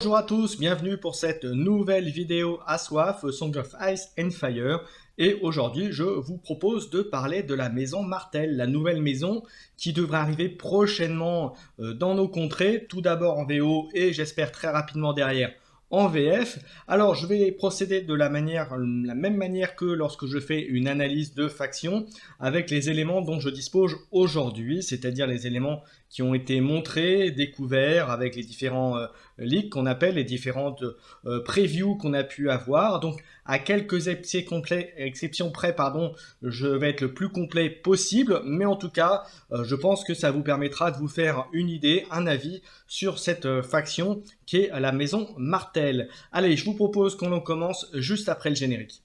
Bonjour à tous, bienvenue pour cette nouvelle vidéo Assoif, Song of Ice and Fire. Et aujourd'hui, je vous propose de parler de la maison Martel, la nouvelle maison qui devrait arriver prochainement dans nos contrées, tout d'abord en VO et j'espère très rapidement derrière en VF. Alors, je vais procéder de la même manière que lorsque je fais une analyse de faction avec les éléments dont je dispose aujourd'hui, c'est-à-dire les éléments qui ont été montrés, découverts avec les différents leaks qu'on appelle, les différentes previews qu'on a pu avoir. Donc, à quelques exceptions près, je vais être le plus complet possible, mais en tout cas, je pense que ça vous permettra de vous faire une idée, un avis sur cette faction qui est la maison Martel. Allez, je vous propose qu'on en commence juste après le générique.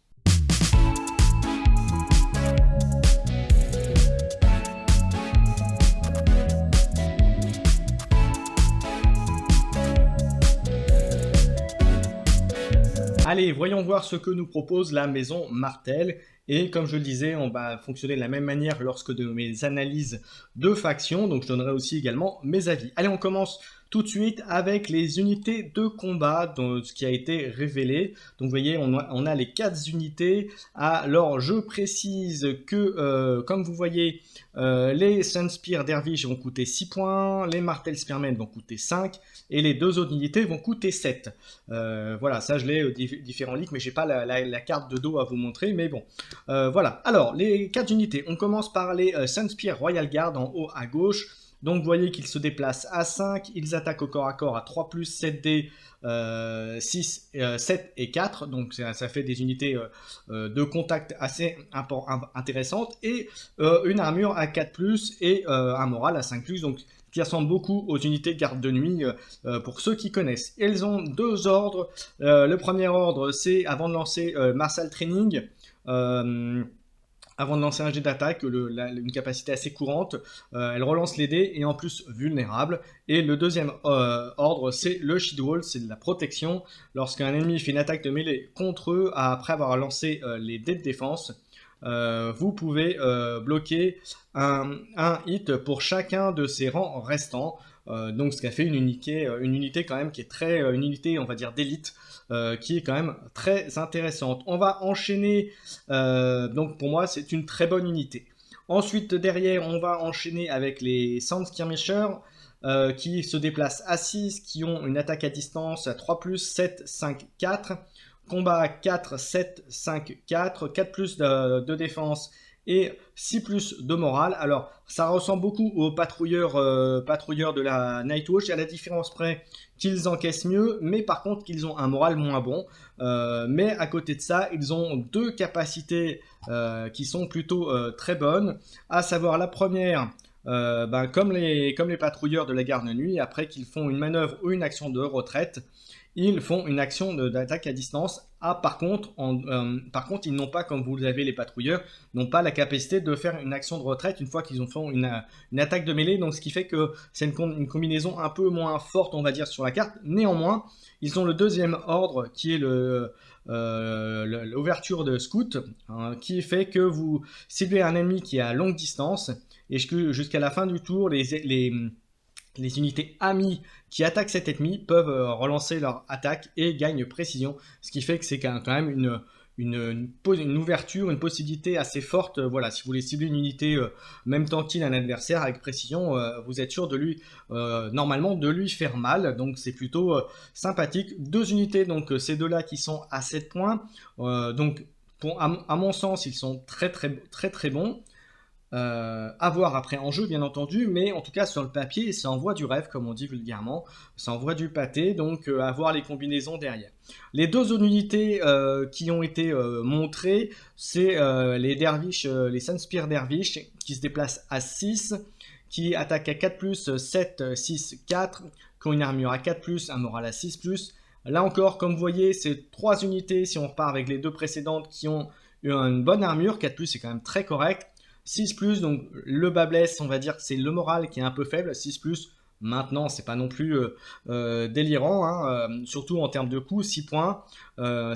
Allez, voyons voir ce que nous propose la maison Martel. Et comme je le disais, on va fonctionner de la même manière lorsque de mes analyses de factions. Donc je donnerai aussi également mes avis. Allez, on commence tout de suite avec les unités de combat, ce qui a été révélé. Donc vous voyez, on a les 4 unités. Alors je précise que, comme vous voyez, les Sunspear Dervish vont coûter 6 points, les Martel Spearmen vont coûter 5 et les 2 autres unités vont coûter 7. Voilà, ça je l'ai différents leaks, mais j'ai pas la carte de dos à vous montrer, mais bon. Voilà, alors les 4 unités, on commence par les Sunspear Royal Guard en haut à gauche. Donc vous voyez qu'ils se déplacent à 5, ils attaquent au corps à corps à 3+, 7D, 6, 7 et 4. Donc ça fait des unités de contact assez intéressantes. Et une armure à 4+, et un moral à 5+. Donc qui ressemble beaucoup aux unités de garde de nuit pour ceux qui connaissent. Elles ont 2 ordres. Le premier ordre, c'est avant de lancer Martial Training. Avant de lancer un jet d'attaque, une capacité assez courante, elle relance les dés et en plus vulnérable. Et le deuxième ordre, c'est le Shield Wall, c'est de la protection. Lorsqu'un ennemi fait une attaque de mêlée contre eux, après avoir lancé les dés de défense, vous pouvez bloquer un hit pour chacun de ses rangs restants. Donc ce qui a fait une unité quand même qui est une unité on va dire d'élite, qui est quand même très intéressante. On va enchaîner, donc pour moi c'est une très bonne unité. Ensuite derrière on va enchaîner avec les Sand Skirmishers, qui se déplacent à 6, qui ont une attaque à distance à 3+, 7, 5, 4. Combat à 4, 7, 5, 4, 4+ de défense et 6+ de morale. Alors ça ressemble beaucoup aux patrouilleurs de la Nightwatch, à la différence près qu'ils encaissent mieux, mais par contre qu'ils ont un moral moins bon. Mais à côté de ça, ils ont 2 capacités qui sont plutôt très bonnes, à savoir la première, comme les patrouilleurs de la garde de nuit, après qu'ils font une manœuvre ou une action de retraite, ils font une action d'attaque à distance. Par contre, ils n'ont pas, comme vous avez les patrouilleurs, n'ont pas la capacité de faire une action de retraite une fois qu'ils ont fait une attaque de mêlée. Donc, ce qui fait que c'est une combinaison un peu moins forte, on va dire, sur la carte. Néanmoins, ils ont le deuxième ordre qui est l'ouverture de scout, hein, qui fait que vous ciblez un ennemi qui est à longue distance et jusqu'à la fin du tour, les unités amies qui attaquent cet ennemi peuvent relancer leur attaque et gagnent précision, ce qui fait que c'est quand même une ouverture, une possibilité assez forte. Voilà, si vous voulez cibler une unité même temps qu'il un adversaire avec précision, vous êtes sûr de lui, normalement, de lui faire mal. Donc c'est plutôt sympathique. 2 unités, donc ces deux-là qui sont à 7 points. Donc à mon sens, ils sont très très très très bons. À voir après en jeu bien entendu, mais en tout cas sur le papier ça envoie du rêve comme on dit vulgairement, ça envoie du pâté, donc à voir les combinaisons derrière. Les 2 autres unités qui ont été montrées, c'est les Dervish, les Sunspear Dervish qui se déplacent à 6, qui attaquent à 4+, 7, 6, 4, qui ont une armure à 4+, un moral à 6+. Là encore, comme vous voyez, c'est 3 unités si on repart avec les 2 précédentes qui ont une bonne armure, 4+, c'est quand même très correct. 6+, donc le bas blesse, on va dire que c'est le moral qui est un peu faible. 6+, maintenant, c'est pas non plus délirant, hein, surtout en termes de coût, 6 points,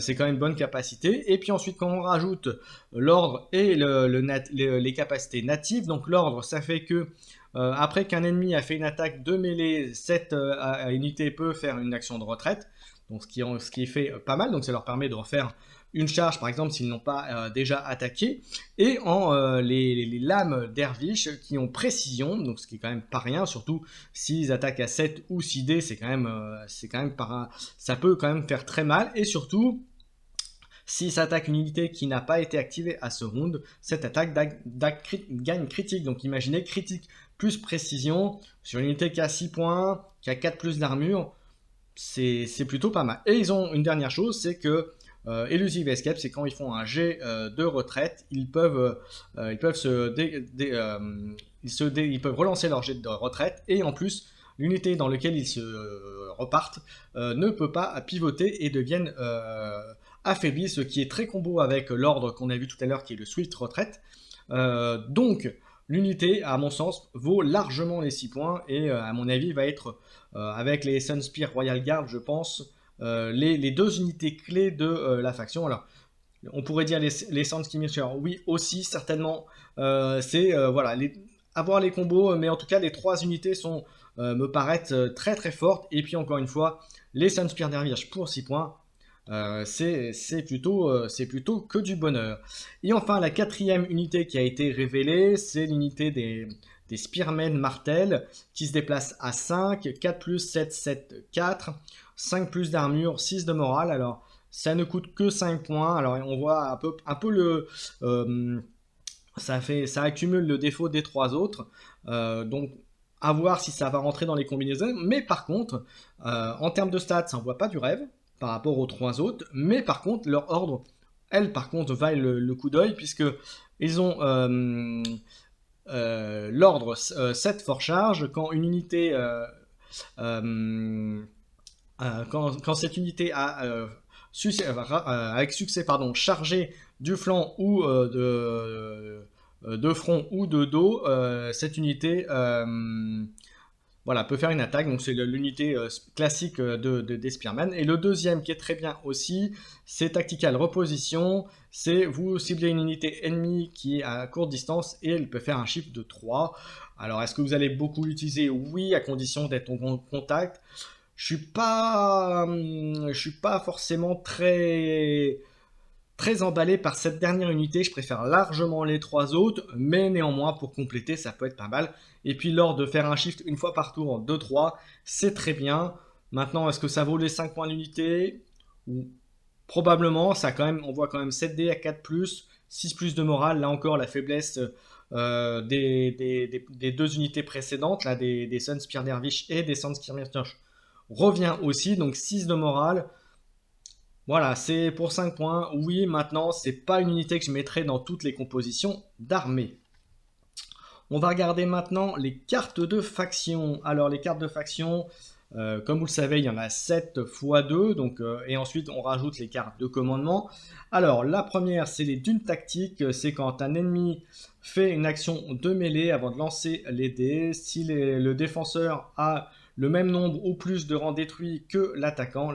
c'est quand même une bonne capacité. Et puis ensuite, quand on rajoute l'ordre et les capacités natives, donc l'ordre, ça fait que après qu'un ennemi a fait une attaque de mêlée, cette unité peut faire une action de retraite, donc ce qui fait pas mal, donc ça leur permet de refaire une charge par exemple s'ils n'ont pas déjà attaqué. Et les lames dervish qui ont précision, donc ce qui est quand même pas rien, surtout s'ils attaquent à 7 ou 6D, ça peut quand même faire très mal. Et surtout, s'il s'attaque une unité qui n'a pas été activée à ce round, cette attaque gagne critique. Donc imaginez critique plus précision sur une unité qui a 6 points, qui a 4 plus d'armure, c'est plutôt pas mal. Et ils ont une dernière chose, c'est que Elusive Escape, c'est quand ils font un jet de retraite, ils peuvent relancer leur jet de retraite, et en plus, l'unité dans laquelle ils se repartent ne peut pas pivoter et deviennent affaiblis, ce qui est très combo avec l'ordre qu'on a vu tout à l'heure qui est le Swift retraite. Donc, l'unité, à mon sens, vaut largement les 6 points et à mon avis va être, avec les Sunspear Royal Guard, je pense, les deux unités clés de la faction. Alors, on pourrait dire les Sandskirmishers, oui aussi, certainement. Voilà, avoir les combos, mais en tout cas, les 3 unités me paraissent très très fortes. Et puis encore une fois, les Sunspear Dervish pour 6 points. C'est plutôt que du bonheur. Et enfin, la 4e unité qui a été révélée, c'est l'unité des Spearmen Martel qui se déplace à 5, 4 plus 7, 7, 4, 5 plus d'armure, 6 de morale. Alors, ça ne coûte que 5 points. Alors, on voit un peu ça accumule le défaut des 3 autres. Donc, à voir si ça va rentrer dans les combinaisons. Mais par contre, en termes de stats, ça n'envoie pas du rêve par rapport aux 3 autres, mais par contre leur ordre, elle par contre valent le coup d'œil puisque ils ont l'ordre 7 fort charge quand une unité quand cette unité a avec succès chargé du flanc ou de front ou de dos, cette unité voilà, peut faire une attaque, donc c'est l'unité classique des Spearmen. Et le deuxième qui est très bien aussi, c'est Tactical Reposition, c'est vous ciblez une unité ennemie qui est à courte distance et elle peut faire un chiffre de 3. Alors est-ce que vous allez beaucoup l'utiliser? Oui, à condition d'être en contact. Je suis pas forcément très emballé par cette dernière unité, je préfère largement les 3 autres, mais néanmoins pour compléter ça peut être pas mal. Et puis lors de faire un shift une fois par tour en 2-3, c'est très bien. Maintenant, est-ce que ça vaut les 5 points d'unité? Probablement, on voit quand même 7D à 4+, 6+ de morale, là encore la faiblesse des 2 unités précédentes, là, des Sunspear Dervish et des Sandskirmishers revient aussi, donc 6 de morale. Voilà, c'est pour 5 points. Oui, maintenant, c'est pas une unité que je mettrais dans toutes les compositions d'armée. On va regarder maintenant les cartes de faction. Alors, les cartes de faction, comme vous le savez, il y en a 7 x 2, donc, et ensuite on rajoute les cartes de commandement. Alors, la première, c'est les dunes tactiques. C'est quand un ennemi fait une action de mêlée avant de lancer les dés. Si le défenseur a le même nombre ou plus de rangs détruits que l'attaquant,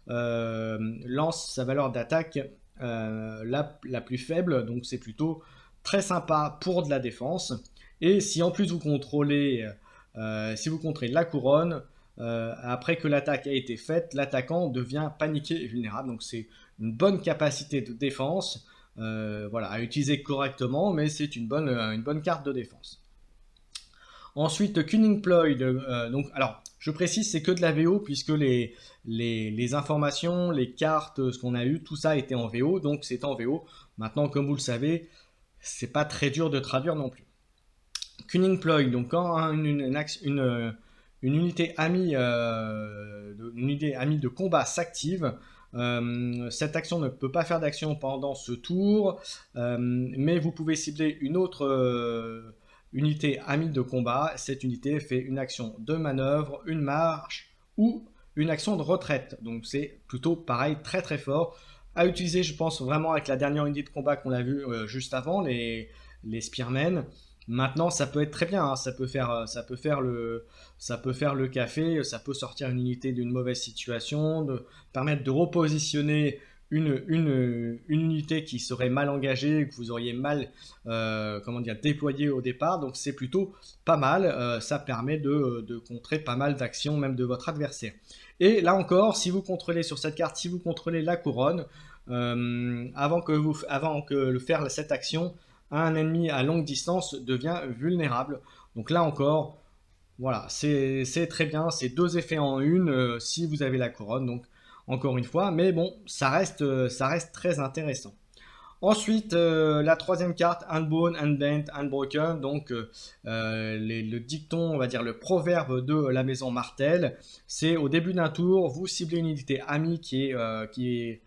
lance sa valeur d'attaque la plus faible, donc c'est plutôt très sympa pour de la défense. Et si en plus vous contrôlez la couronne, après que l'attaque a été faite, l'attaquant devient paniqué et vulnérable, donc c'est une bonne capacité de défense, voilà, à utiliser correctement, mais c'est une bonne carte de défense. Ensuite, Cunning Ploy, donc, alors, je précise, c'est que de la VO, puisque les informations, les cartes, ce qu'on a eu, tout ça était en VO, donc c'est en VO. Maintenant, comme vous le savez, c'est pas très dur de traduire non plus. Cunning Ploy, donc quand une unité amie de combat s'active, cette action ne peut pas faire d'action pendant ce tour, mais vous pouvez cibler une autre unité amie de combat. Cette unité fait une action de manœuvre, une marche ou une action de retraite. Donc c'est plutôt pareil, très très fort. À utiliser, je pense vraiment avec la dernière unité de combat qu'on a vue juste avant, les Spearmen. Maintenant, ça peut être très bien, hein. Ça peut faire le café, ça peut sortir une unité d'une mauvaise situation, permettre de repositionner une unité qui serait mal engagée, que vous auriez mal comment dire, déployée au départ. Donc c'est plutôt pas mal, ça permet de contrer pas mal d'actions même de votre adversaire. Et là encore, si vous contrôlez sur cette carte, si vous contrôlez la couronne, avant que le faire cette action, un ennemi à longue distance devient vulnérable. Donc là encore, voilà, c'est très bien, c'est deux effets en une si vous avez la couronne, donc encore une fois, mais bon, ça reste très intéressant. Ensuite, la troisième carte, Unbound, Unbent, Unbroken, donc le dicton, on va dire le proverbe de la maison Martel, c'est au début d'un tour, vous ciblez une unité amie qui est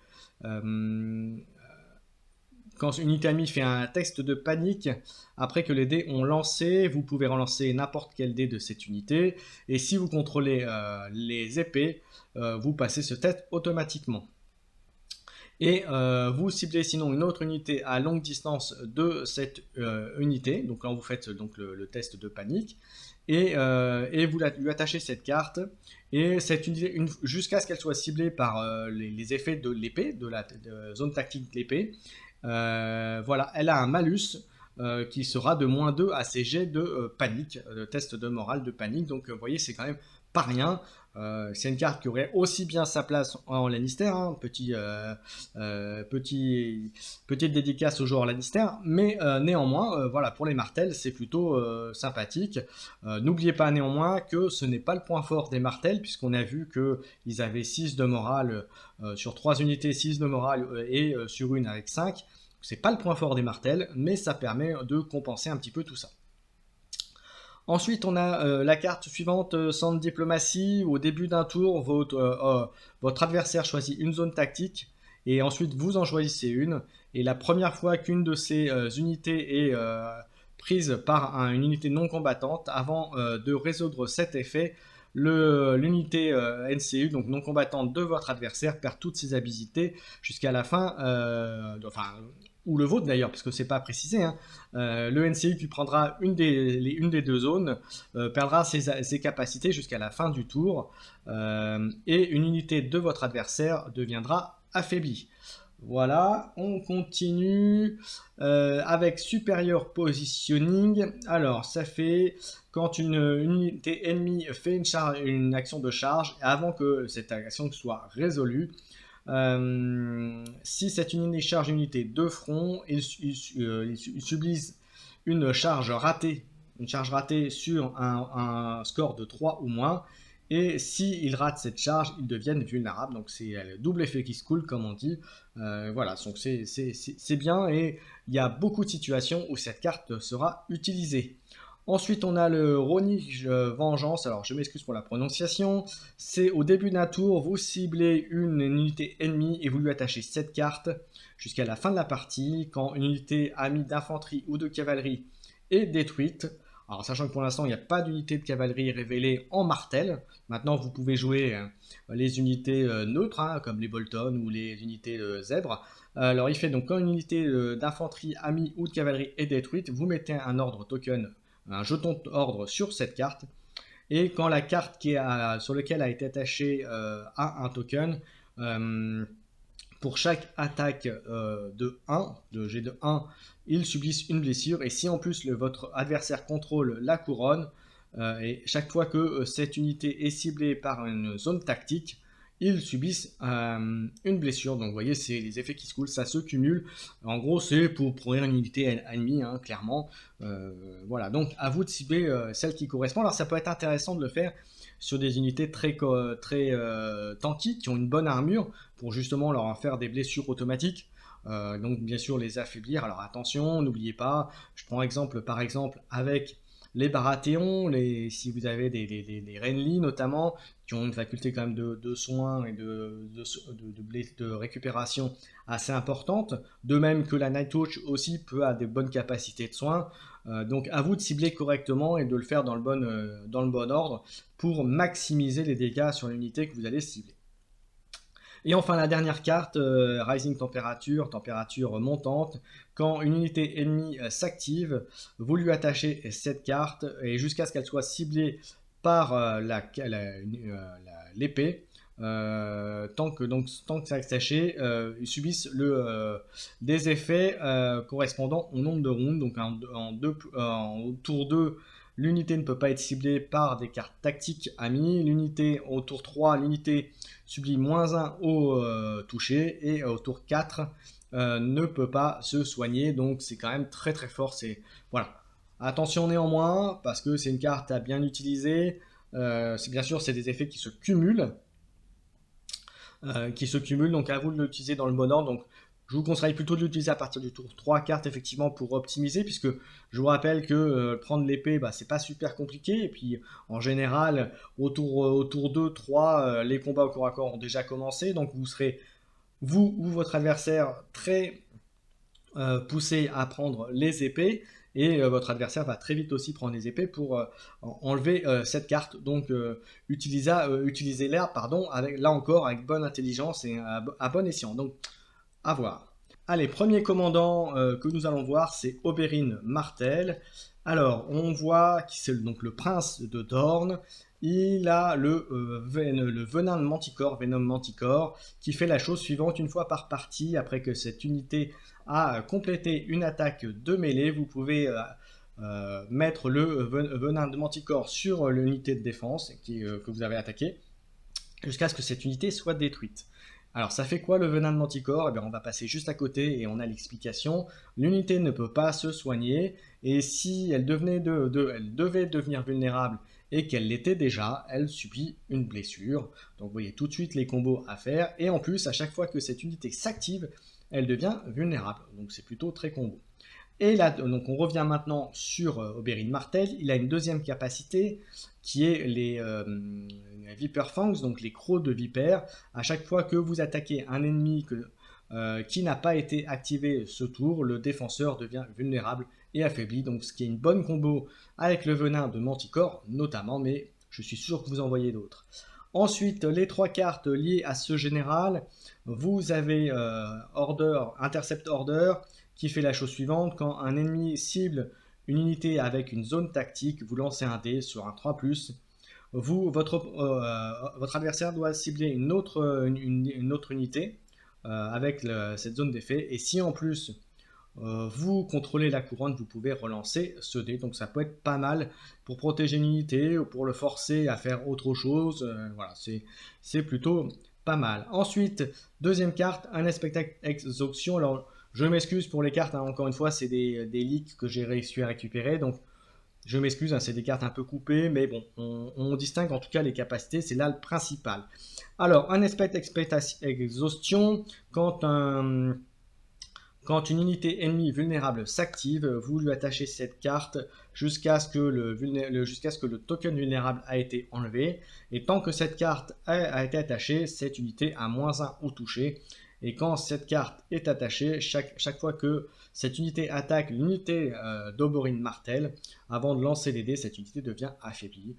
quand une unité ennemie fait un texte de panique, après que les dés ont lancé, vous pouvez relancer n'importe quel dé de cette unité. Et si vous contrôlez les épées, vous passez ce test automatiquement. Et vous ciblez sinon une autre unité à longue distance de cette unité. Donc là, vous faites donc le test de panique. Et vous lui attachez cette carte. Et cette unité, jusqu'à ce qu'elle soit ciblée par les effets de l'épée, de la zone tactique de l'épée. Voilà, elle a un malus qui sera de -2 à ses jets de panique, de test de morale de panique. Donc vous voyez, c'est quand même pas rien. C'est une carte qui aurait aussi bien sa place en Lannister, hein, petite dédicace au joueur Lannister, mais néanmoins, voilà, pour les martels, c'est plutôt sympathique. N'oubliez pas néanmoins que ce n'est pas le point fort des martels, puisqu'on a vu qu'ils avaient 6 de morale sur 3 unités, 6 de morale et sur une avec 5. C'est pas le point fort des martels, mais ça permet de compenser un petit peu tout ça. Ensuite, on a la carte suivante, Centre Diplomatie. Au début d'un tour, votre adversaire choisit une zone tactique et ensuite vous en choisissez une. Et la première fois qu'une de ces unités est prise par une unité non combattante, avant de résoudre cet effet, l'unité NCU, donc non combattante de votre adversaire, perd toutes ses habilités jusqu'à la fin, ou le vôtre d'ailleurs, parce que c'est pas précisé, hein. Le NCU qui prendra une des deux zones perdra ses capacités jusqu'à la fin du tour, et une unité de votre adversaire deviendra affaiblie. Voilà, on continue avec Superior Positioning. Alors, ça fait quand une unité ennemie fait une action de charge, avant que cette action soit résolue, si cette unité charge une unité de front, il subit une charge ratée sur un score de 3 ou moins. Et s'il rate cette charge, ils deviennent vulnérables. Donc c'est le double effet qui se coule, comme on dit. Voilà, donc c'est bien. Et il y a beaucoup de situations où cette carte sera utilisée. Ensuite, on a le Ronige Vengeance. Alors, je m'excuse pour la prononciation. C'est au début d'un tour, vous ciblez une unité ennemie et vous lui attachez cette carte jusqu'à la fin de la partie. Quand une unité amie d'infanterie ou de cavalerie est détruite, alors sachant que pour l'instant, il n'y a pas d'unité de cavalerie révélée en martel. Maintenant, vous pouvez jouer les unités neutres, hein, comme les Bolton ou les unités zèbres. Alors, il fait donc quand une unité d'infanterie amie ou de cavalerie est détruite, vous mettez un ordre token, un jeton ordre sur cette carte, et quand la carte sur laquelle a été attachée a un token, pour chaque attaque de G de 1, ils subissent une blessure, et si en plus votre adversaire contrôle la couronne, et chaque fois que cette unité est ciblée par une zone tactique, ils subissent une blessure. Donc vous voyez, c'est les effets qui se coulent, ça se cumule. En gros, c'est pour pourrir une unité ennemie, hein, clairement. Voilà, donc à vous de cibler celle qui correspond. Alors ça peut être intéressant de le faire sur des unités très tanky, qui ont une bonne armure, pour justement leur faire des blessures automatiques. Donc bien sûr les affaiblir. Alors attention, n'oubliez pas, je prends par exemple avec les Baratheons, si vous avez des Renly notamment, qui ont une faculté quand même de soins et de récupération assez importante, de même que la Nightwatch aussi peut avoir des bonnes capacités de soins. Donc à vous de cibler correctement et de le faire dans le bon ordre pour maximiser les dégâts sur l'unité que vous allez cibler. Et enfin la dernière carte, Rising Temperature, température montante. Quand une unité ennemie s'active, vous lui attachez cette carte et jusqu'à ce qu'elle soit ciblée par l'épée, tant que ça sachez, ils subissent des effets correspondant au nombre de rounds. Donc en tour 2, l'unité ne peut pas être ciblée par des cartes tactiques amies. L'unité au tour 3, l'unité subit -1 au toucher. Et au tour 4, ne peut pas se soigner. Donc c'est quand même très très fort. Voilà. Attention néanmoins, parce que c'est une carte à bien utiliser. Bien sûr, c'est des effets qui se cumulent. Donc à vous de l'utiliser dans le bon ordre. Donc je vous conseille plutôt de l'utiliser à partir du tour 3 cartes effectivement pour optimiser, puisque je vous rappelle que prendre l'épée, bah, c'est pas super compliqué, et puis en général au tour 2, 3, les combats au corps à corps ont déjà commencé, donc vous serez, vous ou votre adversaire, très poussé à prendre les épées, et votre adversaire va très vite aussi prendre les épées pour enlever cette carte. Donc utilisez-la, pardon, là encore avec bonne intelligence et à bon escient. Donc à voir. Allez, premier commandant que nous allons voir, c'est Oberyn Martell. Alors, on voit que c'est donc le prince de Dorne. Il a le venin de Manticore, Venom Manticore, qui fait la chose suivante: une fois par partie, après que cette unité a complété une attaque de mêlée, vous pouvez mettre le venin de Manticore sur l'unité de défense que vous avez attaquée, jusqu'à ce que cette unité soit détruite. Alors ça fait quoi le venin de Manticore? Eh bien, on va passer juste à côté et on a l'explication. L'unité ne peut pas se soigner, et si elle devait devenir vulnérable et qu'elle l'était déjà, elle subit une blessure. Donc vous voyez tout de suite les combos à faire, et en plus à chaque fois que cette unité s'active, elle devient vulnérable. Donc c'est plutôt très combo. Et là, donc on revient maintenant sur Oberyn Martell. Il a une deuxième capacité qui est les Viper Fangs, donc les crocs de vipère. À chaque fois que vous attaquez un ennemi qui n'a pas été activé ce tour, le défenseur devient vulnérable et affaibli. Donc ce qui est une bonne combo avec le venin de Manticore notamment, mais je suis sûr que vous en voyez d'autres. Ensuite, les 3 cartes liées à ce général, vous avez Intercept Order, qui fait la chose suivante: quand un ennemi cible une unité avec une zone tactique, vous lancez un dé sur un 3+. Votre adversaire doit cibler une autre unité avec cette zone d'effet, et si en plus vous contrôlez la couronne, vous pouvez relancer ce dé. Donc ça peut être pas mal pour protéger une unité ou pour le forcer à faire autre chose. Voilà, c'est plutôt pas mal. Ensuite, deuxième carte, un spectacle exhaustion. Alors je m'excuse pour les cartes, hein, encore une fois, c'est des leaks que j'ai réussi à récupérer. Donc je m'excuse, hein, c'est des cartes un peu coupées, mais bon, on distingue en tout cas les capacités, c'est là le principal. Alors, un exhaustion, quand une unité ennemie vulnérable s'active, vous lui attachez cette carte jusqu'à ce que le token vulnérable a été enlevé. Et tant que cette carte a été attachée, cette unité a -1 au toucher. Et quand cette carte est attachée, chaque fois que cette unité attaque l'unité d'Oberyn Martell, avant de lancer les dés, cette unité devient affaiblie.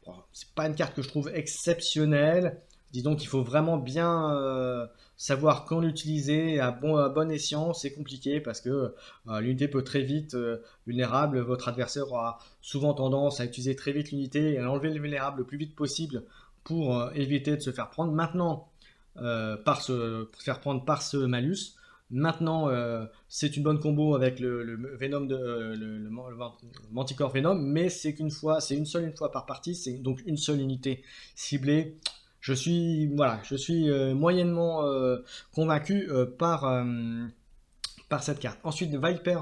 Bon, c'est pas une carte que je trouve exceptionnelle. Disons qu'il faut vraiment bien savoir quand l'utiliser à bon escient. C'est compliqué parce que l'unité peut très vite vulnérable. Votre adversaire aura souvent tendance à utiliser très vite l'unité et à enlever le vulnérable le plus vite possible pour éviter de se faire prendre. Maintenant, faire prendre par ce malus. Maintenant, c'est une bonne combo avec le Venom le Manticore Venom, mais c'est une seule fois par partie, c'est donc une seule unité ciblée. Je suis moyennement convaincu par cette carte. Ensuite, Viper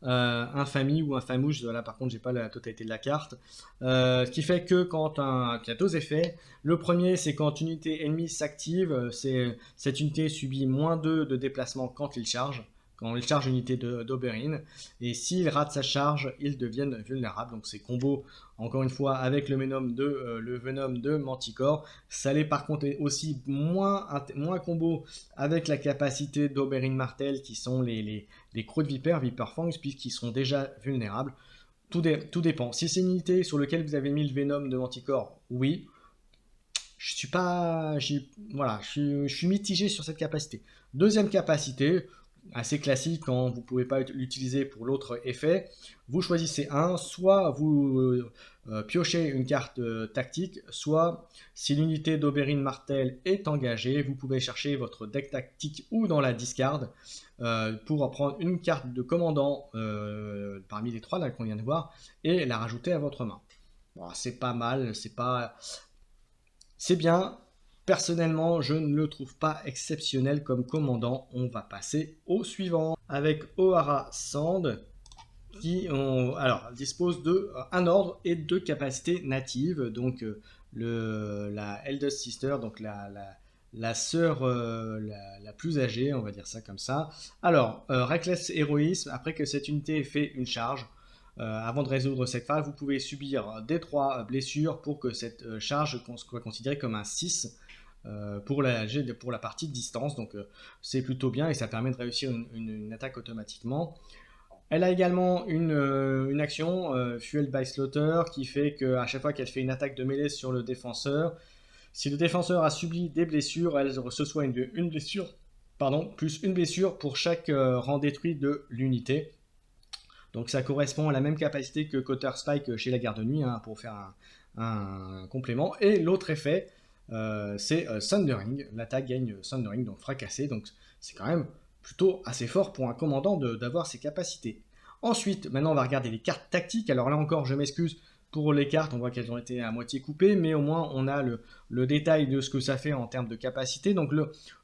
Infamie ou Infamouche, là par contre j'ai pas la totalité de la carte, ce qui fait que il y a 2 effets. Le premier, c'est quand une unité ennemie s'active, cette unité subit -2 de déplacement quand il charge une unité d'Oberyn, et s'il rate sa charge, ils deviennent vulnérables. Donc c'est combo encore une fois avec le Venom de Manticore. Ça l'est par contre aussi moins combo avec la capacité d'Oberyn Martell, qui sont les crocs de Viper Fangs, puisqu'ils sont déjà vulnérables. Tout dépend. Si c'est une unité sur laquelle vous avez mis le Venom de Manticore, oui. Je suis mitigé sur cette capacité. Deuxième capacité, assez classique quand vous ne pouvez pas l'utiliser pour l'autre effet. Vous choisissez un, soit vous piochez une carte tactique, soit si l'unité d'Oberyn Martell est engagée, vous pouvez chercher votre deck tactique ou dans la discard pour prendre une carte de commandant parmi les trois qu'on vient de voir et la rajouter à votre main. Bon, c'est pas mal, c'est bien. Personnellement, je ne le trouve pas exceptionnel comme commandant. On va passer au suivant avec Ohara Sand qui dispose de un ordre et deux capacités natives. Donc la Eldest Sister, donc la sœur la plus âgée, on va dire ça comme ça. Alors, Reckless Héroïsme, après que cette unité ait fait une charge, avant de résoudre cette phase, vous pouvez subir des 3 blessures pour que cette charge soit considérée comme un 6 pour la partie de distance. Donc c'est plutôt bien et ça permet de réussir une attaque automatiquement. Elle a également une action, Fuel by Slaughter, qui fait qu'à chaque fois qu'elle fait une attaque de mêlée sur le défenseur, si le défenseur a subi des blessures, elle reçoit une blessure, plus une blessure pour chaque rang détruit de l'unité. Donc ça correspond à la même capacité que Counter Spike chez la garde de nuit, hein, pour faire un complément. Et l'autre effet, c'est Thundering. L'attaque gagne Thundering, donc fracassé. Donc c'est quand même plutôt assez fort pour un commandant d'avoir ces capacités. Ensuite, maintenant on va regarder les cartes tactiques. Alors là encore, je m'excuse pour les cartes, on voit qu'elles ont été à moitié coupées, mais au moins on a le détail de ce que ça fait en termes de capacité. Donc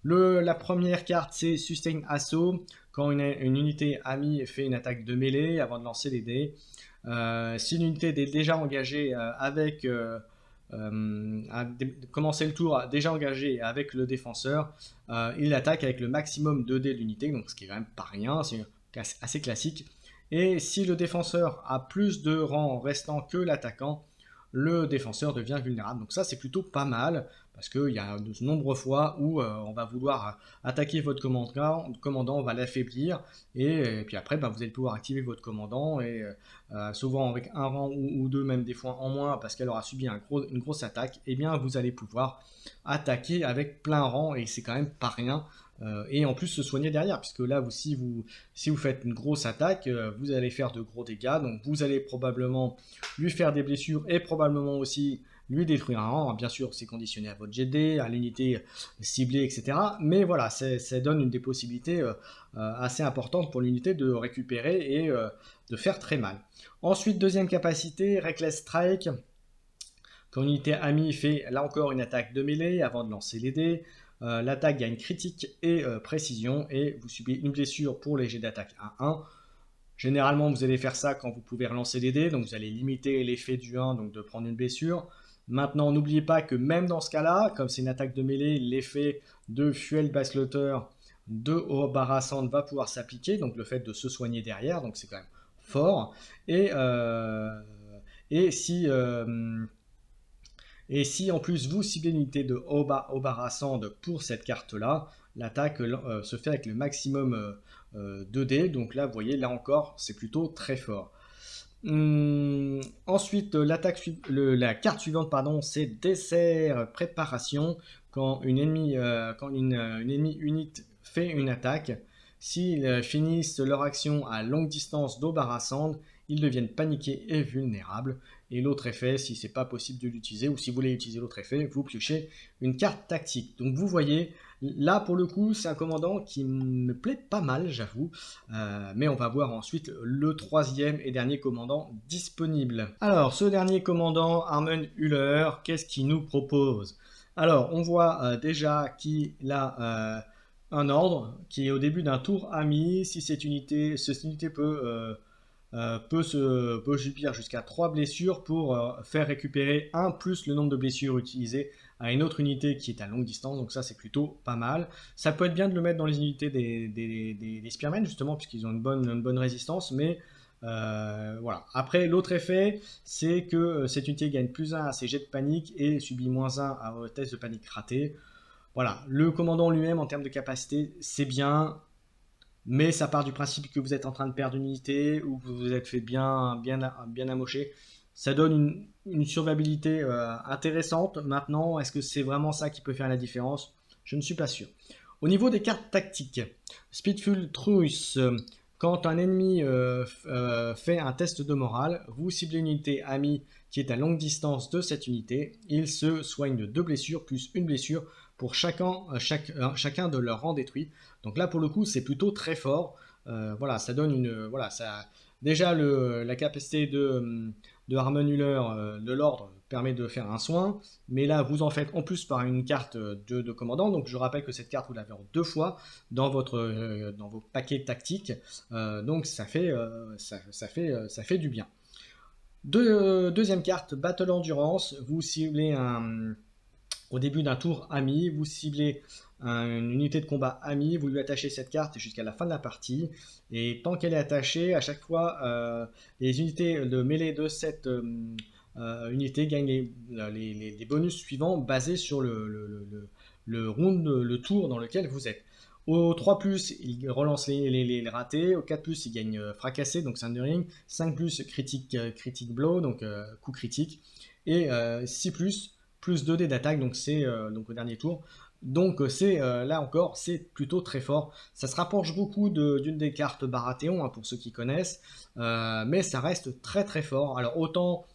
la première carte, c'est Sustain Assault. Quand une unité amie fait une attaque de mêlée avant de lancer les dés. Si l'unité est déjà engagée a commencé le tour déjà engagé avec le défenseur, il attaque avec le maximum de dés de l'unité, donc ce qui est quand même pas rien, c'est assez classique. Et si le défenseur a plus de rangs restants que l'attaquant, le défenseur devient vulnérable. Donc ça c'est plutôt pas mal, parce qu'il y a de nombreuses fois où on va vouloir attaquer votre commandant, on va l'affaiblir, et puis après vous allez pouvoir activer votre commandant, et souvent avec un rang ou deux, même des fois en moins, parce qu'elle aura subi une grosse attaque, et bien vous allez pouvoir attaquer avec plein rang, et c'est quand même pas rien. Et en plus se soigner derrière, puisque là si vous faites une grosse attaque, vous allez faire de gros dégâts, donc vous allez probablement lui faire des blessures et probablement aussi lui détruire un rang. Bien sûr, c'est conditionné à votre GD, à l'unité ciblée, etc. Mais voilà, ça donne des possibilités assez importantes pour l'unité de récupérer et de faire très mal. Ensuite, deuxième capacité, Reckless Strike. Quand une unité amie fait là encore une attaque de mêlée avant de lancer les dés, l'attaque gagne critique et précision, et vous subissez une blessure pour les jets d'attaque à 1. Généralement, vous allez faire ça quand vous pouvez relancer les dés, donc vous allez limiter l'effet du 1, donc de prendre une blessure. Maintenant, n'oubliez pas que même dans ce cas-là, comme c'est une attaque de mêlée, l'effet de Fuel by Slaughter de Ohara Sand va pouvoir s'appliquer, donc le fait de se soigner derrière, donc c'est quand même fort. Et si en plus vous ciblez l'unité de Ohara Sand pour cette carte-là, l'attaque se fait avec le maximum 2D. Donc là, vous voyez, là encore, c'est plutôt très fort. Ensuite, la carte suivante, c'est Dessert Préparation. Quand une ennemie unit fait une attaque, s'ils finissent leur action à longue distance d'Obara Sand, ils deviennent paniqués et vulnérables. Et l'autre effet, si c'est pas possible de l'utiliser, ou si vous voulez utiliser l'autre effet, vous piochez une carte tactique. Donc vous voyez, là pour le coup, c'est un commandant qui me plaît pas mal, j'avoue. Mais on va voir ensuite le troisième et dernier commandant disponible. Alors, ce dernier commandant, Armen Huller, qu'est-ce qu'il nous propose? Alors, on voit déjà qu'il a un ordre qui est au début d'un tour ami. Si cette unité peut subir jusqu'à 3 blessures pour faire récupérer 1 plus le nombre de blessures utilisées à une autre unité qui est à longue distance, donc ça c'est plutôt pas mal. Ça peut être bien de le mettre dans les unités des Spearmen justement, puisqu'ils ont une bonne résistance, mais voilà. Après, l'autre effet, c'est que cette unité gagne +1 à ses jets de panique et subit -1 à vos tests de panique ratés. Voilà, le commandant lui-même en termes de capacité, c'est bien, mais ça part du principe que vous êtes en train de perdre une unité ou que vous vous êtes fait bien amocher. Ça donne une survivabilité intéressante. Maintenant, est-ce que c'est vraiment ça qui peut faire la différence? Je ne suis pas sûr. Au niveau des cartes tactiques, Speedful Truce, quand un ennemi fait un test de morale, vous ciblez une unité amie qui est à longue distance de cette unité. Il se soigne de 2 blessures plus une blessure pour chacun de leurs rangs détruits. Donc là pour le coup c'est plutôt très fort. Voilà, ça donne une... Voilà, ça, déjà la capacité de Harmonuller de l'ordre permet de faire un soin, mais là vous en faites en plus par une carte de commandant. Donc je rappelle que cette carte vous l'avez en 2 fois dans vos paquets tactiques. Donc ça fait du bien. Deuxième carte, Battle Endurance. Vous ciblez au début d'un tour ami, vous ciblez une unité de combat ami, vous lui attachez cette carte jusqu'à la fin de la partie. Et tant qu'elle est attachée, à chaque fois, les unités de mêlée de cette unité gagnent les bonus suivants basés sur le round, le tour dans lequel vous êtes. Au 3+, il relance les ratés. Au 4+, il gagne fracassé, donc Sundering. 5+, critique blow, donc coup critique. Et 6+, plus 2 dés d'attaque, donc c'est donc au dernier tour. Donc c'est là encore, c'est plutôt très fort. Ça se rapproche beaucoup d'une des cartes Baratheon, hein, pour ceux qui connaissent. Mais ça reste très très fort. Alors autant,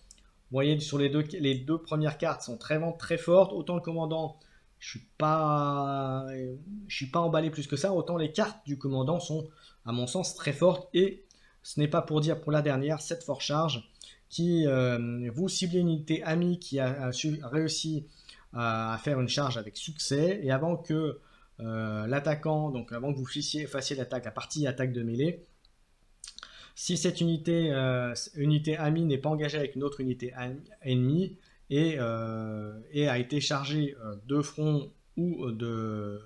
vous voyez, sur les deux premières cartes sont vraiment très fortes. Autant le commandant, je suis pas emballé plus que ça. Autant les cartes du commandant sont, à mon sens, très fortes. Et ce n'est pas pour dire pour la dernière, cette force charge qui vous ciblez une unité amie qui a réussi à faire une charge avec succès. Et avant que l'attaquant, donc avant que vous fassiez l'attaque, la partie attaque de mêlée, si cette unité amie n'est pas engagée avec une autre unité ennemie et a été chargée de front ou de...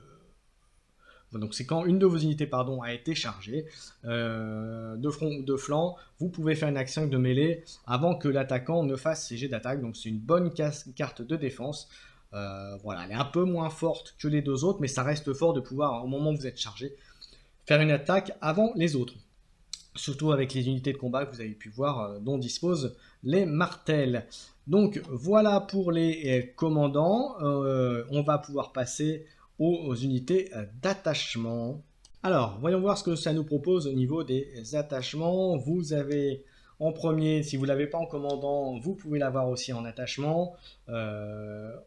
Donc c'est quand une de vos unités a été chargée de front ou de flanc, vous pouvez faire une action de mêlée avant que l'attaquant ne fasse ses jets d'attaque. Donc c'est une bonne carte de défense. Voilà, elle est un peu moins forte que les deux autres, mais ça reste fort de pouvoir, au moment où vous êtes chargé, faire une attaque avant les autres. Surtout avec les unités de combat que vous avez pu voir dont disposent les martels. Donc voilà pour les commandants. On va pouvoir passer aux unités d'attachement. Alors, voyons voir ce que ça nous propose au niveau des attachements. Vous avez en premier, si vous ne l'avez pas en commandant, vous pouvez l'avoir aussi en attachement. D'ailleurs,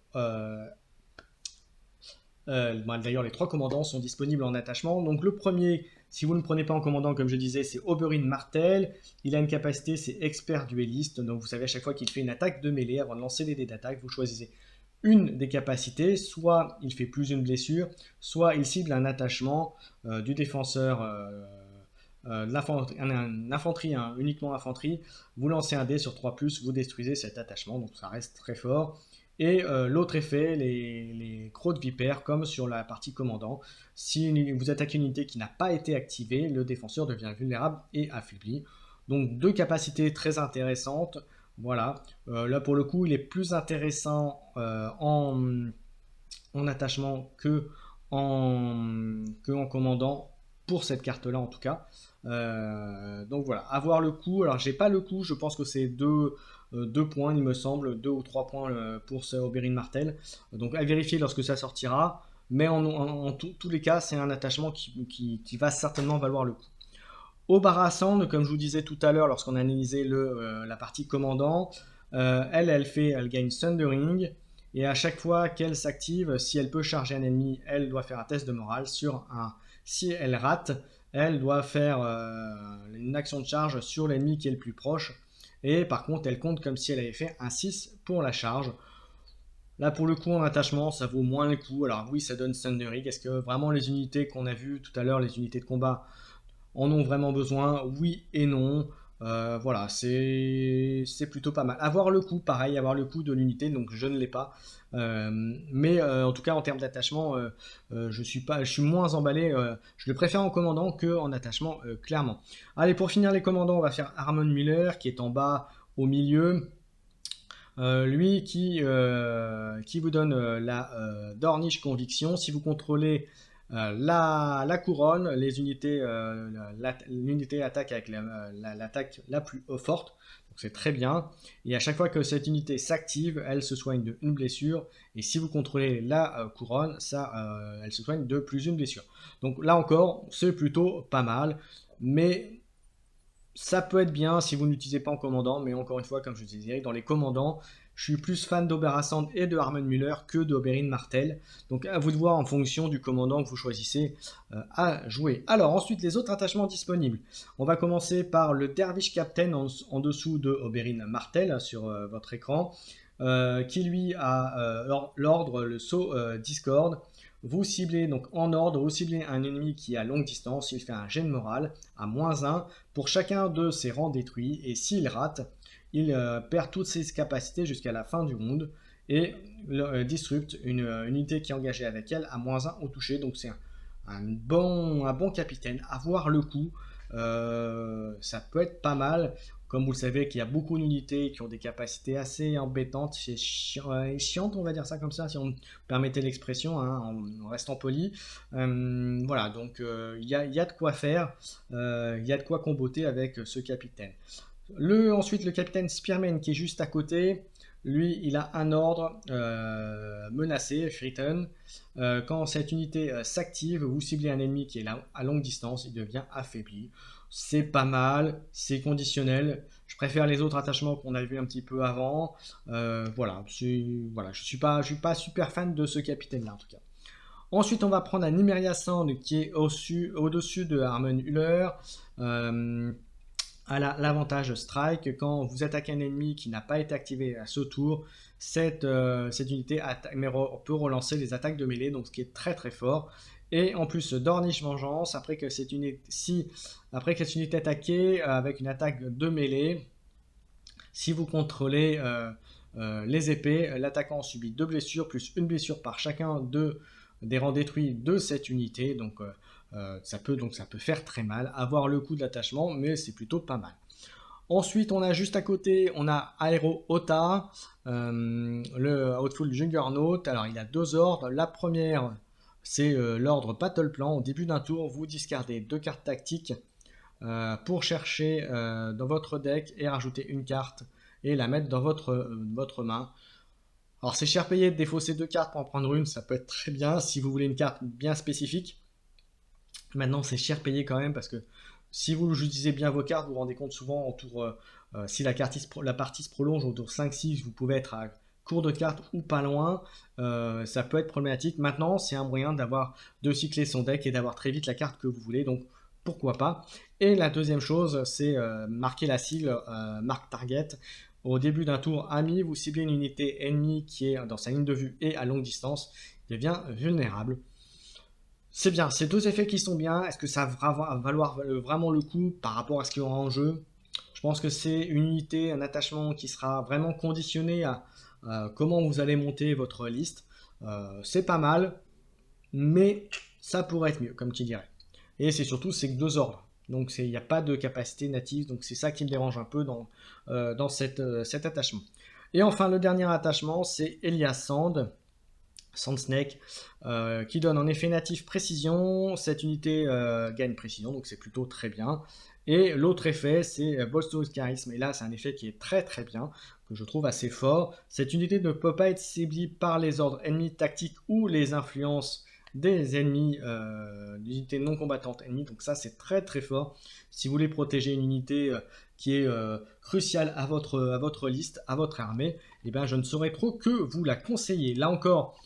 les 3 commandants sont disponibles en attachement. Donc le premier, si vous ne prenez pas en commandant, comme je disais, c'est Oberyn Martell. Il a une capacité, c'est expert duelliste. Donc vous savez, à chaque fois qu'il fait une attaque de mêlée, avant de lancer les dés d'attaque, vous choisissez une des capacités. Soit il fait plus une blessure, soit il cible un attachement du défenseur, l'infanterie, uniquement infanterie. Vous lancez un dé sur 3+, vous détruisez cet attachement. Donc ça reste très fort. Et l'autre effet, les crocs de vipère, comme sur la partie commandant. Si vous attaquez une unité qui n'a pas été activée, le défenseur devient vulnérable et affaibli. Donc 2 capacités très intéressantes. Voilà. Là pour le coup, il est plus intéressant en attachement que en commandant, pour cette carte-là en tout cas. Donc voilà, avoir le coup. Alors j'ai pas le coup, je pense que c'est 2 points, il me semble, 2 ou 3 points pour ce Oberyn Martell. Donc à vérifier lorsque ça sortira. Mais en tous les cas, c'est un attachement qui va certainement valoir le coup. Au Barasand, comme je vous disais tout à l'heure lorsqu'on a analysé la partie commandant, elle gagne Thundering. Et à chaque fois qu'elle s'active, si elle peut charger un ennemi, elle doit faire un test de morale sur un. Si elle rate, elle doit faire une action de charge sur l'ennemi qui est le plus proche. Et par contre, elle compte comme si elle avait fait un 6 pour la charge. Là, pour le coup, en attachement, ça vaut moins le coup. Alors oui, ça donne Thundering. Est-ce que vraiment les unités qu'on a vues tout à l'heure, les unités de combat, en ont vraiment besoin? Oui et non. Voilà, c'est plutôt pas mal. Avoir le coup, pareil, avoir le coup de l'unité, donc je ne l'ai pas. Mais en tout cas, en termes d'attachement, je suis moins emballé. Je le préfère en commandant qu'en attachement, clairement. Allez, pour finir les commandants, on va faire Harmon Miller, qui est en bas au milieu. Lui qui vous donne la Dornish Conviction. Si vous contrôlez la couronne, l'unité attaque avec l'attaque la plus forte. c'est très bien. Et à chaque fois que cette unité s'active, elle se soigne de une blessure. Et si vous contrôlez la couronne, elle se soigne de plus une blessure. Donc là encore, c'est plutôt pas mal. Mais ça peut être bien si vous n'utilisez pas en commandant. Mais encore une fois, comme je vous disais, dans les commandants, je suis plus fan d'Oberasand et de Harmen Müller que d'Oberyn Martell. Donc à vous de voir en fonction du commandant que vous choisissez à jouer. Alors ensuite, les autres attachements disponibles. On va commencer par le Dervish Captain en dessous de Oberyn Martell sur votre écran. Qui lui a l'ordre, le saut Discord. Vous ciblez donc en ordre, vous ciblez un ennemi qui est à longue distance, il fait un jet de morale à -1 pour chacun de ses rangs détruits, et s'il rate, il perd toutes ses capacités jusqu'à la fin du round et disrupte une unité qui est engagée avec elle à -1 au toucher. Donc c'est un bon capitaine, avoir le coup, ça peut être pas mal. Comme vous le savez, qu'il y a beaucoup d'unités qui ont des capacités assez embêtantes, c'est chiant, on va dire ça comme ça, si on me permettait l'expression, hein, en restant poli. Voilà, donc il y a de quoi faire, il y a de quoi comboter avec ce capitaine. Ensuite, le capitaine Spearman qui est juste à côté, lui, il a un ordre menacé, Fritten. Quand cette unité s'active, vous ciblez un ennemi qui est là à longue distance, il devient affaibli. C'est pas mal, c'est conditionnel. Je préfère les autres attachements qu'on a vu un petit peu avant. Voilà, je suis pas super fan de ce capitaine-là en tout cas. Ensuite, on va prendre un Nymeria Sand qui est au-dessus de Harmen Müller. À l'avantage strike, quand vous attaquez un ennemi qui n'a pas été activé à ce tour, cette unité peut relancer les attaques de mêlée, donc ce qui est très très fort. Et en plus, Dornish Vengeance, après que cette unité est attaquée avec une attaque de mêlée, si vous contrôlez les épées, l'attaquant subit 2 blessures plus une blessure par chacun des rangs détruits de cette unité. Donc ça peut faire très mal. Avoir le coup de l'attachement, mais c'est plutôt pas mal. Ensuite, on a juste à côté, on a Aero Ota, le Outful Juggernaut. Alors, il a 2 ordres. La première, c'est l'ordre Battle Plan. Au début d'un tour, vous discardez 2 cartes tactiques pour chercher dans votre deck et rajouter une carte et la mettre dans votre main. Alors, c'est cher payé de défausser 2 cartes pour en prendre une, ça peut être très bien si vous voulez une carte bien spécifique. Maintenant, c'est cher payé quand même parce que si vous utilisez bien vos cartes, vous vous rendez compte souvent au tour, si la partie se prolonge au tour 5-6, vous pouvez être à court de cartes ou pas loin, ça peut être problématique. Maintenant, c'est un moyen de cycler son deck et d'avoir très vite la carte que vous voulez, donc pourquoi pas. Et la deuxième chose, c'est marquer la cible, marque target. Au début d'un tour ami, vous ciblez une unité ennemie qui est dans sa ligne de vue et à longue distance, il devient vulnérable. C'est bien, ces 2 effets qui sont bien, est-ce que ça va valoir vraiment le coup par rapport à ce qu'il y aura en jeu? Je pense que c'est une unité, un attachement qui sera vraiment conditionné à comment vous allez monter votre liste. C'est pas mal, mais ça pourrait être mieux, comme tu dirais. Et c'est surtout, c'est que 2 ordres. Donc il n'y a pas de capacité native, donc c'est ça qui me dérange un peu dans cet attachement. Et enfin, le dernier attachement, c'est Elias Sand. Sand Snake, qui donne en effet natif précision. Cette unité gagne précision, donc c'est plutôt très bien. Et l'autre effet, c'est Bolsto's Charisme. Et là, c'est un effet qui est très très bien, que je trouve assez fort. Cette unité ne peut pas être ciblée par les ordres ennemis tactiques ou les influences des ennemis, des unités non combattantes ennemies. Donc ça, c'est très très fort. Si vous voulez protéger une unité qui est cruciale à votre liste, à votre armée, eh bien, je ne saurais trop que vous la conseiller. Là encore,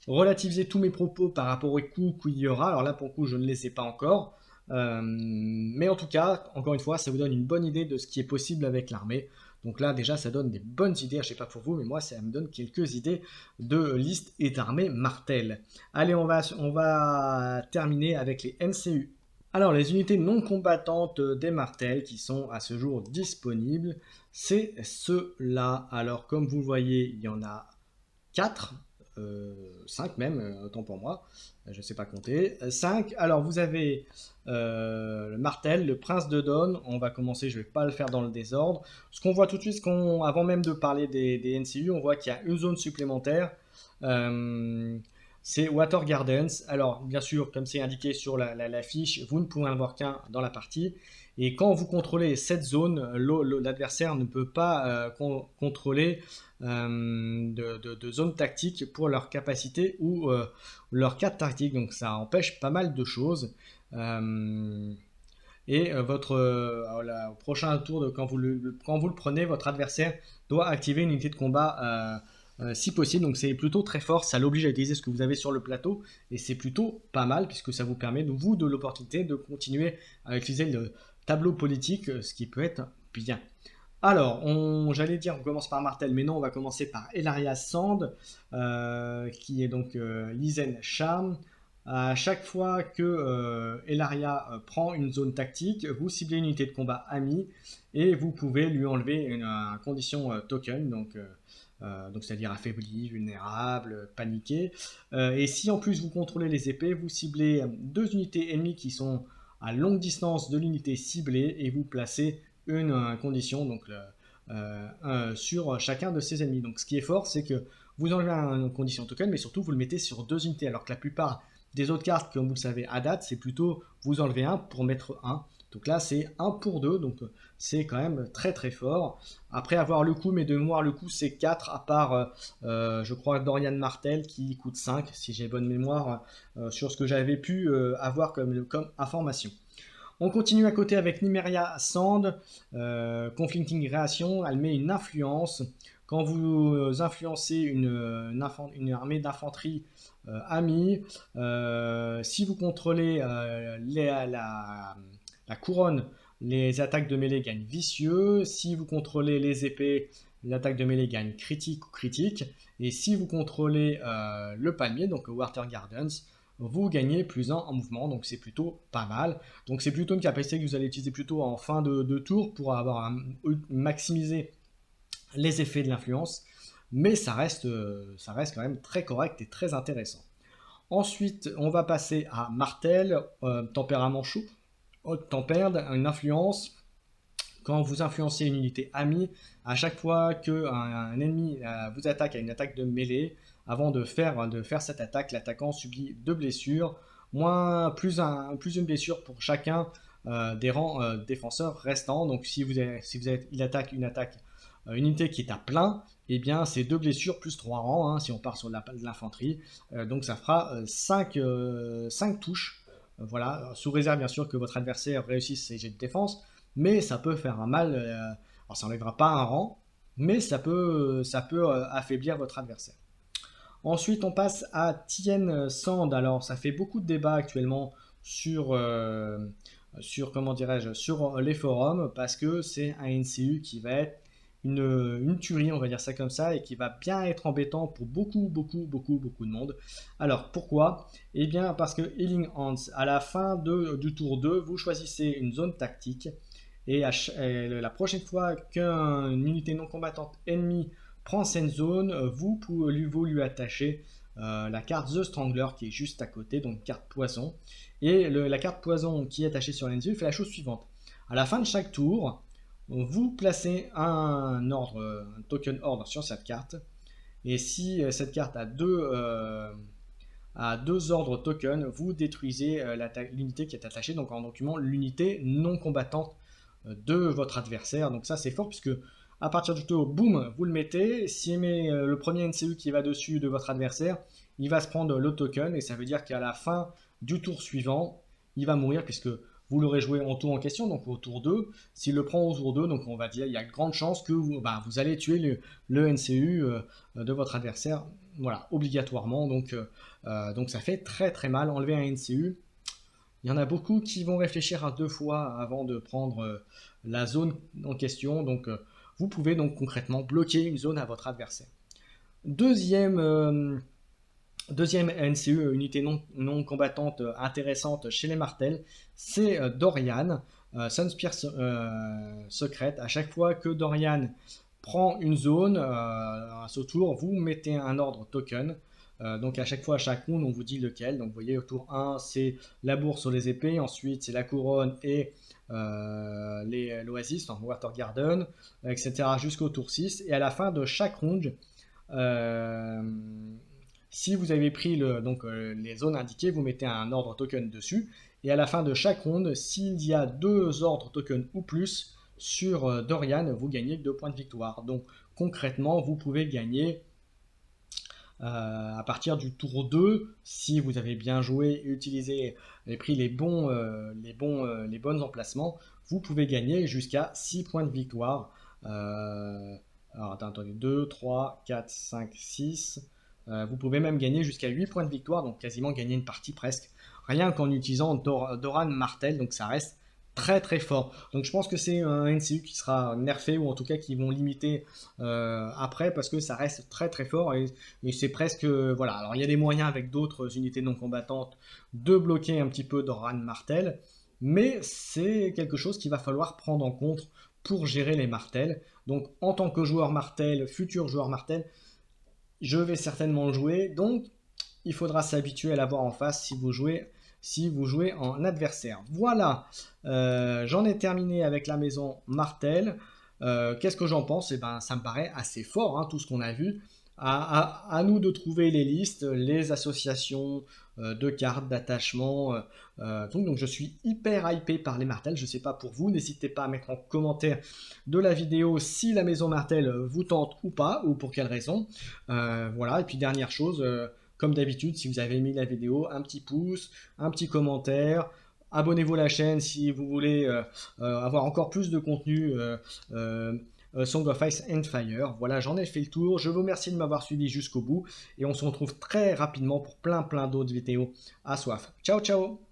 relativiser tous mes propos par rapport aux coups qu'il y aura. Alors là, pour le coup, je ne les sais pas encore. Mais en tout cas, encore une fois, ça vous donne une bonne idée de ce qui est possible avec l'armée. Donc là, déjà, ça donne des bonnes idées. Je ne sais pas pour vous, mais moi, ça me donne quelques idées de liste et d'armée Martel. Allez, on va terminer avec les NCU. Alors, les unités non combattantes des Martel qui sont à ce jour disponibles, c'est ceux-là. Alors, comme vous le voyez, il y en a 4. 5 même, autant pour moi, je ne sais pas compter. 5, alors vous avez le Martel, le Prince de Dawn, on va commencer, je ne vais pas le faire dans le désordre. Ce qu'on voit tout de suite, avant même de parler des NCU, on voit qu'il y a une zone supplémentaire, c'est Water Gardens. Alors bien sûr, comme c'est indiqué sur la fiche, vous ne pouvez en avoir qu'un dans la partie. Et quand vous contrôlez cette zone, l'adversaire ne peut pas contrôler de zone tactique pour leur capacité ou leur carte tactique. Donc ça empêche pas mal de choses. Euh, et au prochain tour, quand vous le prenez, votre adversaire doit activer une unité de combat si possible. Donc c'est plutôt très fort, ça l'oblige à utiliser ce que vous avez sur le plateau. Et c'est plutôt pas mal puisque ça vous permet de l'opportunité de continuer à utiliser le tableau politique, ce qui peut être bien. Alors, j'allais dire on commence par Martel, mais non, on va commencer par Elaria Sand, qui est donc Lizen Charm. À chaque fois que Elaria prend une zone tactique, vous ciblez une unité de combat amie et vous pouvez lui enlever une condition token, donc c'est-à-dire affaibli, vulnérable, paniqué. Et si en plus vous contrôlez les épées, vous ciblez deux unités ennemies qui sont à longue distance de l'unité ciblée et vous placez une condition sur chacun de ses ennemis. Donc ce qui est fort, c'est que vous enlevez une condition token, mais surtout vous le mettez sur deux unités, alors que la plupart des autres cartes, comme vous le savez, à date, c'est plutôt vous enlevez un pour mettre un. Donc là, c'est 1 pour 2, donc c'est quand même très très fort. Après avoir le coup, mais de mémoire, le coup c'est 4, à part, je crois, Dorian Martel qui coûte 5, si j'ai bonne mémoire, sur ce que j'avais pu avoir comme information. On continue à côté avec Nymeria Sand, Conflicting Réaction, elle met une influence. Quand vous influencez une armée d'infanterie amie, si vous contrôlez la couronne, les attaques de mêlée gagnent vicieux. Si vous contrôlez les épées, l'attaque de mêlée gagne critique ou critique. Et si vous contrôlez le palmier, donc Water Gardens, vous gagnez +1 en mouvement, donc c'est plutôt pas mal. Donc c'est plutôt une capacité que vous allez utiliser plutôt en fin de tour pour maximiser les effets de l'influence, mais ça reste quand même très correct et très intéressant. Ensuite, on va passer à Martel, tempérament chaud, haute tempère, une influence. Quand vous influencez une unité amie, à chaque fois qu'un ennemi vous attaque à une attaque de mêlée, avant de faire cette attaque, l'attaquant subit 2 blessures, plus une blessure pour chacun des rangs défenseurs restants. Donc il attaque une unité qui est à plein, et bien c'est 2 blessures plus 3 rangs, hein, si on part sur l'infanterie. Donc ça fera 5 touches. Voilà, sous réserve bien sûr que votre adversaire réussisse ses jets de défense, mais ça peut faire un mal. Alors ça n'enlèvera pas un rang, mais ça peut affaiblir votre adversaire. Ensuite, on passe à Tien Sand. Alors, ça fait beaucoup de débats actuellement sur comment dirais-je, sur les forums parce que c'est un NCU qui va être une tuerie, on va dire ça comme ça, et qui va bien être embêtant pour beaucoup de monde. Alors pourquoi? Eh bien parce que Healing Hands, à la fin du tour 2, vous choisissez une zone tactique et la prochaine fois qu'une unité non combattante ennemie prend cette zone, vous lui attacher la carte The Strangler qui est juste à côté, donc carte poison. Et la carte poison qui est attachée sur l'NCU fait la chose suivante. À la fin de chaque tour, vous placez un token ordre sur cette carte. Et si cette carte a deux ordres tokens, vous détruisez l'unité qui est attachée, donc en document l'unité non combattante de votre adversaire. Donc ça c'est fort puisque à partir du tour, boum, vous le mettez. Si met le premier NCU qui va dessus de votre adversaire, il va se prendre le token et ça veut dire qu'à la fin du tour suivant, il va mourir puisque vous l'aurez joué en tour en question, donc au tour 2. S'il le prend au tour 2, donc on va dire il y a de grandes chances que vous allez tuer le NCU de votre adversaire, voilà, obligatoirement. Donc ça fait très très mal. Enlever un NCU, il y en a beaucoup qui vont réfléchir à 2 fois avant de prendre la zone en question. Donc vous pouvez donc concrètement bloquer une zone à votre adversaire. Deuxième NCU, unité non combattante intéressante chez les Martels, c'est Dorian, Sunspear secrète. À chaque fois que Dorian prend une zone à ce tour, vous mettez un ordre token. Donc à chaque fois, à chaque round, on vous dit lequel. Donc vous voyez, au tour 1, c'est la bourse sur les épées. Ensuite, c'est la couronne et l'oasis, donc Water Garden, etc. jusqu'au tour 6. Et à la fin de chaque round, si vous avez pris les zones indiquées, vous mettez un ordre token dessus. Et à la fin de chaque ronde, s'il y a 2 ordres tokens ou plus sur Dorian, vous gagnez 2 points de victoire. Donc concrètement, vous pouvez gagner à partir du tour 2, si vous avez bien joué et utilisé et pris les bons emplacements, vous pouvez gagner jusqu'à 6 points de victoire. Alors attendez, 2, 3, 4, 5, 6. Vous pouvez même gagner jusqu'à 8 points de victoire, donc quasiment gagner une partie presque, rien qu'en utilisant Doran Martel, donc ça reste très très fort. Donc je pense que c'est un NCU qui sera nerfé, ou en tout cas qui vont limiter après, parce que ça reste très très fort, et c'est presque... voilà, alors il y a des moyens avec d'autres unités non combattantes de bloquer un petit peu Doran Martel, mais c'est quelque chose qu'il va falloir prendre en compte pour gérer les martels. Donc en tant que joueur martel, futur joueur martel, je vais certainement le jouer, donc il faudra s'habituer à l'avoir en face si vous jouez en adversaire. Voilà, j'en ai terminé avec la maison Martel. Qu'est-ce que j'en pense? Eh ben, ça me paraît assez fort, hein, tout ce qu'on a vu. À nous de trouver les listes, les associations de cartes, d'attachements. Donc je suis hyper hypé par les Martels. Je ne sais pas pour vous. N'hésitez pas à mettre en commentaire de la vidéo si la maison Martel vous tente ou pas, ou pour quelle raison. Voilà, et puis dernière chose, comme d'habitude, si vous avez aimé la vidéo, un petit pouce, un petit commentaire. Abonnez-vous à la chaîne si vous voulez avoir encore plus de contenu Song of Ice and Fire. Voilà, j'en ai fait le tour. Je vous remercie de m'avoir suivi jusqu'au bout. Et on se retrouve très rapidement pour plein d'autres vidéos à soif. Ciao, ciao!